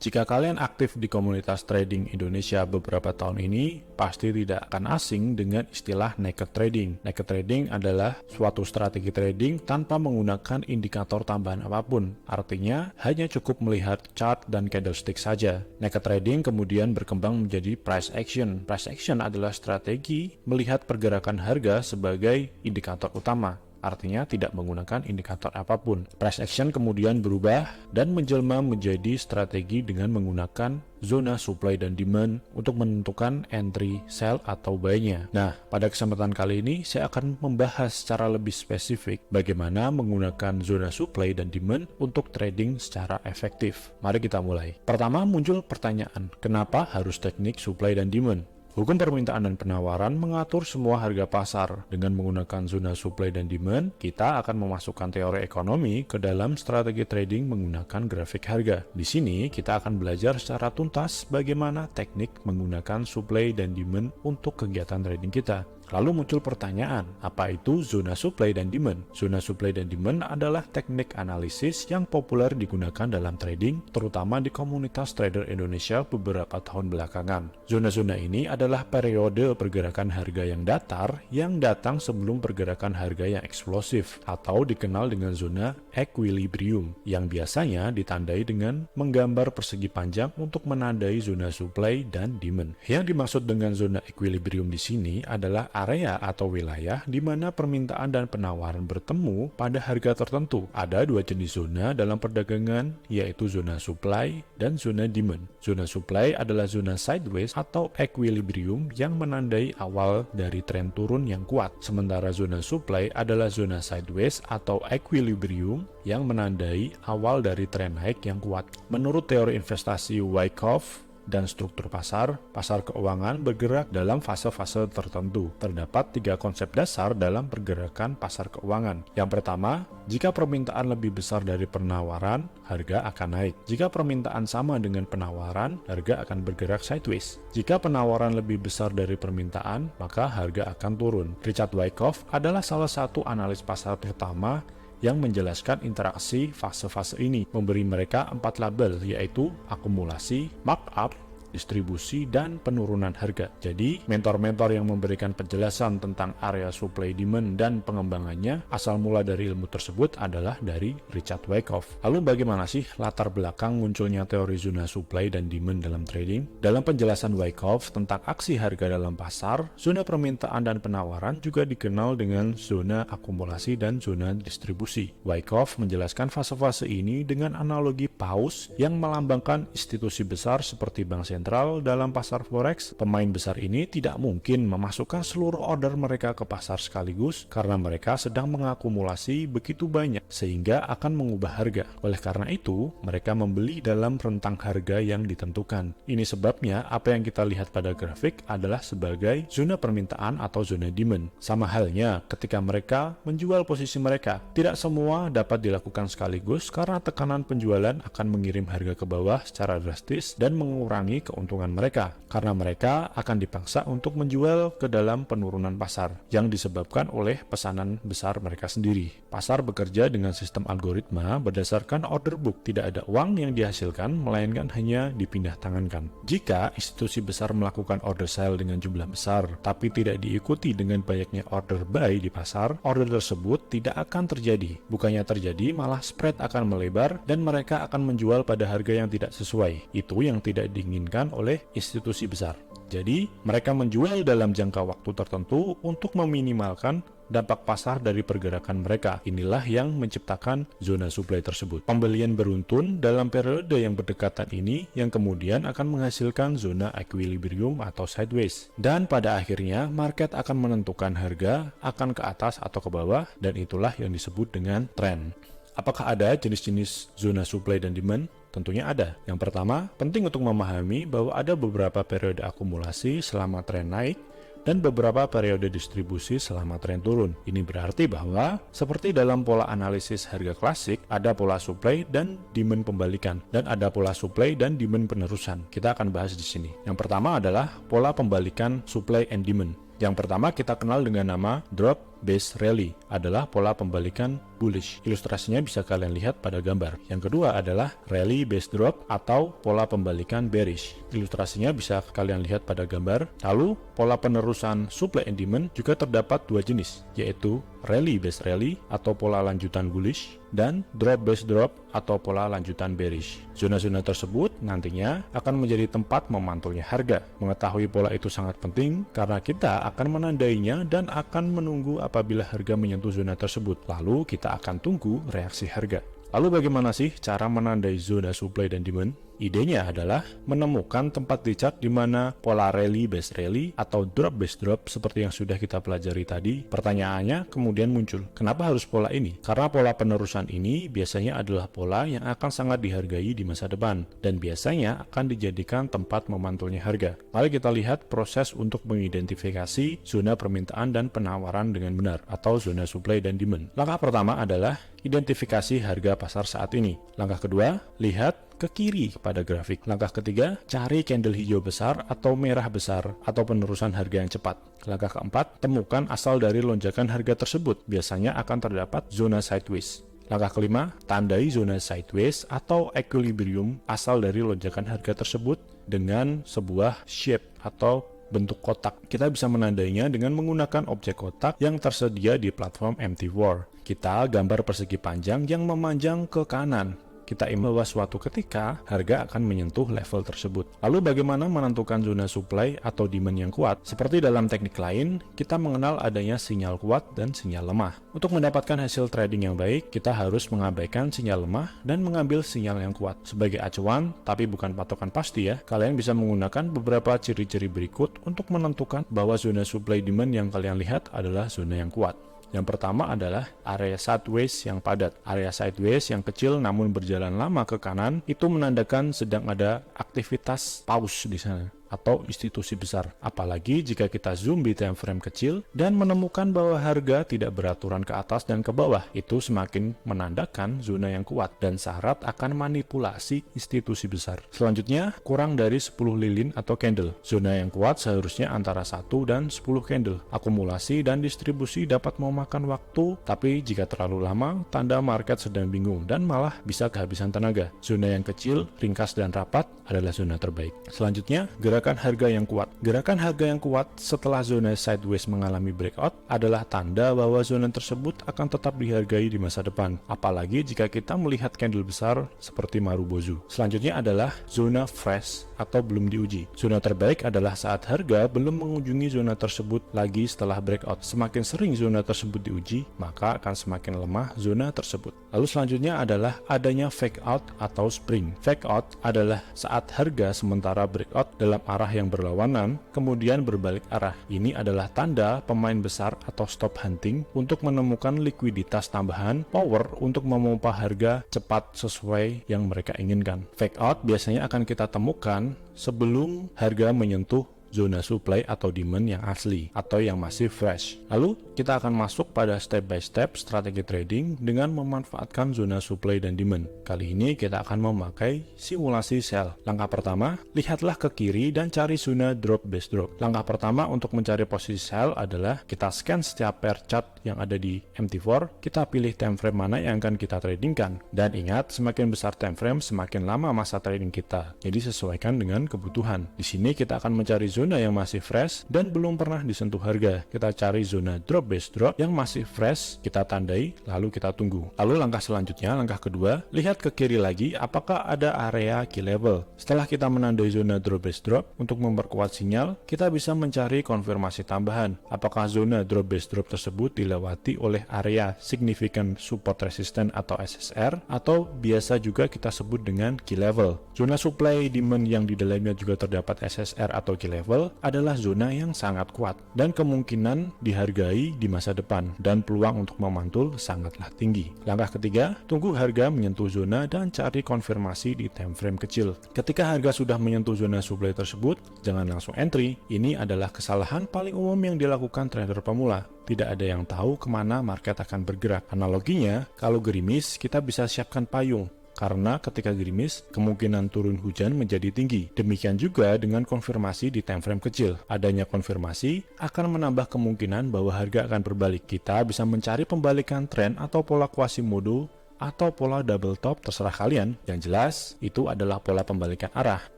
Jika kalian aktif di komunitas trading Indonesia beberapa tahun ini, pasti tidak akan asing dengan istilah naked trading. Naked trading adalah suatu strategi trading tanpa menggunakan indikator tambahan apapun. Artinya, hanya cukup melihat chart dan candlestick saja. Naked trading kemudian berkembang menjadi price action. Price action adalah strategi melihat pergerakan harga sebagai indikator utama. Artinya tidak menggunakan indikator apapun. Price action kemudian berubah dan menjelma menjadi strategi dengan menggunakan zona supply dan demand untuk menentukan entry, sell, atau buy-nya. Nah, pada kesempatan kali ini saya akan membahas secara lebih spesifik bagaimana menggunakan zona supply dan demand untuk trading secara efektif. Mari kita mulai. Pertama muncul pertanyaan, kenapa harus teknik supply dan demand? Hukum permintaan dan penawaran mengatur semua harga pasar. Dengan menggunakan zona supply dan demand, kita akan memasukkan teori ekonomi ke dalam strategi trading menggunakan grafik harga. Di sini, kita akan belajar secara tuntas bagaimana teknik menggunakan supply dan demand untuk kegiatan trading kita. Lalu muncul pertanyaan, apa itu zona supply dan demand? Zona supply dan demand adalah teknik analisis yang populer digunakan dalam trading, terutama di komunitas trader Indonesia beberapa tahun belakangan. Zona-zona ini adalah periode pergerakan harga yang datar yang datang sebelum pergerakan harga yang eksplosif, atau dikenal dengan zona equilibrium, yang biasanya ditandai dengan menggambar persegi panjang untuk menandai zona supply dan demand. Yang dimaksud dengan zona equilibrium di sini adalah area atau wilayah di mana permintaan dan penawaran bertemu pada harga tertentu. Ada dua jenis zona dalam perdagangan, yaitu zona supply dan zona demand. Zona supply adalah zona sideways atau equilibrium yang menandai awal dari tren turun yang kuat. Sementara zona supply adalah zona sideways atau equilibrium yang menandai awal dari tren naik yang kuat. Menurut teori investasi Wyckoff dan struktur pasar keuangan bergerak dalam fase-fase tertentu. Terdapat tiga konsep dasar dalam pergerakan pasar keuangan. Yang pertama, jika permintaan lebih besar dari penawaran, harga akan naik. Jika permintaan sama dengan penawaran, harga akan bergerak sideways. Jika penawaran lebih besar dari permintaan, maka harga akan turun. Richard Wyckoff adalah salah satu analis pasar pertama yang menjelaskan interaksi fase-fase ini, memberi mereka 4 label, yaitu akumulasi, markup, distribusi, dan penurunan harga. Jadi, mentor-mentor yang memberikan penjelasan tentang area supply demand dan pengembangannya asal mula dari ilmu tersebut adalah dari Richard Wyckoff. Lalu bagaimana sih latar belakang munculnya teori zona supply dan demand dalam trading? Dalam penjelasan Wyckoff tentang aksi harga dalam pasar, zona permintaan dan penawaran juga dikenal dengan zona akumulasi dan zona distribusi. Wyckoff menjelaskan fase-fase ini dengan analogi paus yang melambangkan institusi besar seperti bank sentral dalam pasar forex. Pemain besar ini tidak mungkin memasukkan seluruh order mereka ke pasar sekaligus karena mereka sedang mengakumulasi begitu banyak sehingga akan mengubah harga. Oleh karena itu, mereka membeli dalam rentang harga yang ditentukan. Ini sebabnya apa yang kita lihat pada grafik adalah sebagai zona permintaan atau zona demand. Sama halnya ketika mereka menjual posisi mereka, tidak semua dapat dilakukan sekaligus karena tekanan penjualan akan mengirim harga ke bawah secara drastis dan mengurangi keuntungan mereka, karena mereka akan dipaksa untuk menjual ke dalam penurunan pasar yang disebabkan oleh pesanan besar mereka sendiri. Pasar bekerja dengan sistem algoritma berdasarkan order book. Tidak ada uang yang dihasilkan, melainkan hanya dipindah tangankan. Jika institusi besar melakukan order sell dengan jumlah besar, tapi tidak diikuti dengan banyaknya order buy di pasar, order tersebut tidak akan terjadi. Bukannya terjadi, malah spread akan melebar dan mereka akan menjual pada harga yang tidak sesuai. Itu yang tidak diinginkan oleh institusi besar. Jadi, mereka menjual dalam jangka waktu tertentu untuk meminimalkan dampak pasar dari pergerakan mereka. Inilah yang menciptakan zona supply tersebut. Pembelian beruntun dalam periode yang berdekatan ini yang kemudian akan menghasilkan zona equilibrium atau sideways. Dan pada akhirnya, market akan menentukan harga akan ke atas atau ke bawah, dan itulah yang disebut dengan trend. Apakah ada jenis-jenis zona supply dan demand? Tentunya ada. Yang pertama, penting untuk memahami bahwa ada beberapa periode akumulasi selama tren naik dan beberapa periode distribusi selama tren turun. Ini berarti bahwa seperti dalam pola analisis harga klasik, ada pola supply dan demand pembalikan, dan ada pola supply dan demand penerusan. Kita akan bahas di sini. Yang pertama adalah pola pembalikan supply and demand. Yang pertama kita kenal dengan nama drop Base Rally adalah pola pembalikan bullish. Ilustrasinya bisa kalian lihat pada gambar. Yang kedua adalah Rally Base Drop atau pola pembalikan bearish. Ilustrasinya bisa kalian lihat pada gambar. Lalu pola penerusan supply and demand juga terdapat dua jenis, yaitu Rally Base Rally atau pola lanjutan bullish dan Drop Base Drop atau pola lanjutan bearish. Zona-zona tersebut nantinya akan menjadi tempat memantulnya harga. Mengetahui pola itu sangat penting karena kita akan menandainya dan akan menunggu apabila harga menyentuh zona tersebut. Lalu kita akan tunggu reaksi harga. Lalu bagaimana sih cara menandai zona supply dan demand? Idenya adalah menemukan tempat di chart di mana pola rally base rally atau drop base drop seperti yang sudah kita pelajari tadi. Pertanyaannya kemudian muncul, kenapa harus pola ini? Karena pola penerusan ini biasanya adalah pola yang akan sangat dihargai di masa depan dan biasanya akan dijadikan tempat memantulnya harga. Mari kita lihat proses untuk mengidentifikasi zona permintaan dan penawaran dengan benar atau zona supply dan demand. Langkah pertama adalah identifikasi harga pasar saat ini. Langkah kedua, lihat ke kiri pada grafik. Langkah ketiga, cari candle hijau besar atau merah besar atau penerusan harga yang cepat. Langkah keempat, temukan asal dari lonjakan harga tersebut. Biasanya akan terdapat zona sideways. Langkah kelima, tandai zona sideways atau equilibrium asal dari lonjakan harga tersebut dengan sebuah shape atau bentuk kotak. Kita bisa menandainya dengan menggunakan objek kotak yang tersedia di platform MT4. Kita gambar persegi panjang yang memanjang ke kanan. Kita imam bahwa suatu ketika harga akan menyentuh level tersebut. Lalu bagaimana menentukan zona supply atau demand yang kuat? Seperti dalam teknik lain, kita mengenal adanya sinyal kuat dan sinyal lemah. Untuk mendapatkan hasil trading yang baik, kita harus mengabaikan sinyal lemah dan mengambil sinyal yang kuat. Sebagai acuan, tapi bukan patokan pasti ya, kalian bisa menggunakan beberapa ciri-ciri berikut untuk menentukan bahwa zona supply demand yang kalian lihat adalah zona yang kuat. Yang pertama adalah area sideways yang padat. Area sideways yang kecil namun berjalan lama ke kanan itu menandakan sedang ada aktivitas pause di sana atau institusi besar. Apalagi jika kita zoom di time frame kecil dan menemukan bahwa harga tidak beraturan ke atas dan ke bawah, itu semakin menandakan zona yang kuat dan syarat akan manipulasi institusi besar. Selanjutnya, kurang dari 10 lilin atau candle. Zona yang kuat seharusnya antara 1 dan 10 candle. Akumulasi dan distribusi dapat memakan waktu, tapi jika terlalu lama, tanda market sedang bingung dan malah bisa kehabisan tenaga. Zona yang kecil, ringkas dan rapat adalah zona terbaik. Selanjutnya, gerakan harga yang kuat. Gerakan harga yang kuat setelah zona sideways mengalami breakout adalah tanda bahwa zona tersebut akan tetap dihargai di masa depan, apalagi jika kita melihat candle besar seperti Marubozu. Selanjutnya adalah zona fresh atau belum diuji. Zona terbaik adalah saat harga belum mengunjungi zona tersebut lagi setelah breakout. Semakin sering zona tersebut diuji, maka akan semakin lemah zona tersebut. Lalu selanjutnya adalah adanya fake out atau spring. Fake out adalah saat harga sementara breakout dalam arah yang berlawanan, kemudian berbalik arah. Ini adalah tanda pemain besar atau stop hunting untuk menemukan likuiditas tambahan power untuk memompa harga cepat sesuai yang mereka inginkan. Fake out biasanya akan kita temukan sebelum harga menyentuh zona supply atau demand yang asli atau yang masih fresh. Lalu kita akan masuk pada step by step strategi trading dengan memanfaatkan zona supply dan demand. Kali ini kita akan memakai simulasi sell. Langkah pertama, lihatlah ke kiri dan cari zona drop base drop. Langkah pertama untuk mencari posisi sell adalah kita scan setiap pair chart yang ada di MT4, kita pilih time frame mana yang akan kita tradingkan. Dan ingat, semakin besar time frame, semakin lama masa trading kita. Jadi sesuaikan dengan kebutuhan. Di sini kita akan mencari zona yang masih fresh dan belum pernah disentuh harga. Kita cari zona drop base drop yang masih fresh, kita tandai, lalu kita tunggu. Lalu langkah selanjutnya, langkah kedua, lihat ke kiri lagi apakah ada area key level. Setelah kita menandai zona drop base drop, untuk memperkuat sinyal, kita bisa mencari konfirmasi tambahan. Apakah zona drop base drop tersebut dilewati oleh area significant support resistance atau SSR, atau biasa juga kita sebut dengan key level. Zona supply demand yang di dalamnya juga terdapat SSR atau key level adalah zona yang sangat kuat dan kemungkinan dihargai di masa depan dan peluang untuk memantul sangatlah tinggi. Langkah ketiga, tunggu harga menyentuh zona dan cari konfirmasi di time frame kecil. Ketika harga sudah menyentuh zona supply tersebut, jangan langsung entry. Ini adalah kesalahan paling umum yang dilakukan trader pemula. Tidak ada yang tahu kemana market akan bergerak. Analoginya, kalau gerimis, kita bisa siapkan payung. karena ketika gerimis, kemungkinan turun hujan menjadi tinggi. Demikian juga dengan konfirmasi di time frame kecil. Adanya konfirmasi akan menambah kemungkinan bahwa harga akan berbalik. Kita bisa mencari pembalikan tren atau pola Quasimodo atau pola double top, terserah kalian. Yang jelas, itu adalah pola pembalikan arah.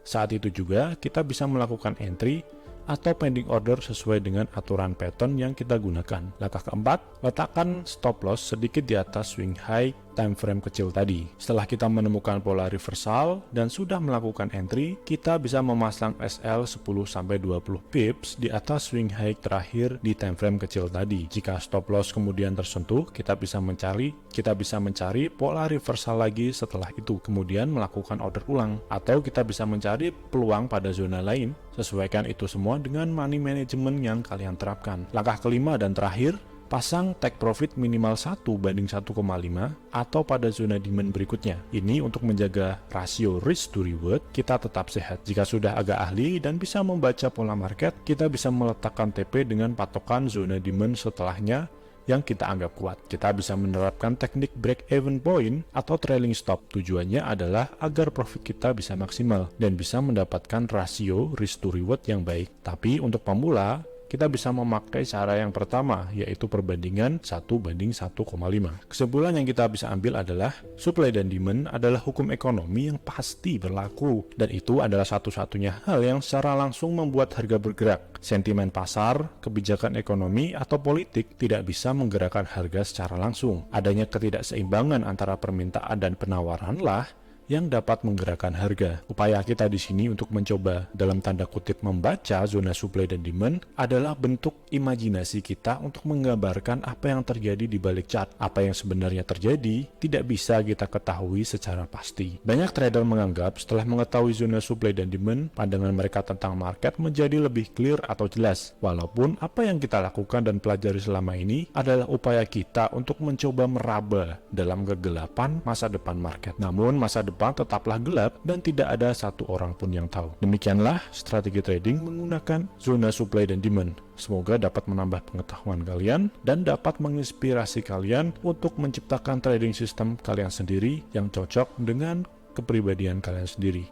Saat itu juga, kita bisa melakukan entry atau pending order sesuai dengan aturan pattern yang kita gunakan. Langkah keempat, letakkan stop loss sedikit di atas swing high time frame kecil tadi. Setelah kita menemukan pola reversal dan sudah melakukan entry, kita bisa memasang SL 10-20 pips di atas swing high terakhir di time frame kecil tadi. Jika stop loss kemudian tersentuh, kita bisa mencari pola reversal lagi setelah itu, kemudian melakukan order ulang, atau kita bisa mencari peluang pada zona lain. Sesuaikan itu semua dengan money management yang kalian terapkan. Langkah kelima dan terakhir, pasang take profit minimal 1/1,5 atau pada zona demand berikutnya. Ini untuk menjaga rasio risk to reward kita tetap sehat. Jika sudah agak ahli dan bisa membaca pola market, kita bisa meletakkan TP dengan patokan zona demand setelahnya yang kita anggap kuat. Kita bisa menerapkan teknik break even point atau trailing stop. Tujuannya adalah agar profit kita bisa maksimal dan bisa mendapatkan rasio risk to reward yang baik. Tapi untuk pemula, kita bisa memakai cara yang pertama, yaitu perbandingan 1/1,5. Kesimpulan yang kita bisa ambil adalah supply dan demand adalah hukum ekonomi yang pasti berlaku, dan itu adalah satu-satunya hal yang secara langsung membuat harga bergerak. Sentimen pasar, kebijakan ekonomi, atau politik tidak bisa menggerakkan harga secara langsung. Adanya ketidakseimbangan antara permintaan dan penawaran lah yang dapat menggerakkan harga. Upaya kita di sini untuk mencoba dalam tanda kutip membaca zona supply dan demand adalah bentuk imajinasi kita untuk menggambarkan apa yang terjadi di balik chart. Apa yang sebenarnya terjadi tidak bisa kita ketahui secara pasti. Banyak trader menganggap setelah mengetahui zona supply dan demand, pandangan mereka tentang market menjadi lebih clear atau jelas. Walaupun apa yang kita lakukan dan pelajari selama ini adalah upaya kita untuk mencoba meraba dalam kegelapan masa depan market. Namun masa depan tetaplah gelap dan tidak ada satu orang pun yang tahu. Demikianlah strategi trading menggunakan zona supply dan demand. Semoga dapat menambah pengetahuan kalian dan dapat menginspirasi kalian untuk menciptakan trading system kalian sendiri yang cocok dengan kepribadian kalian sendiri.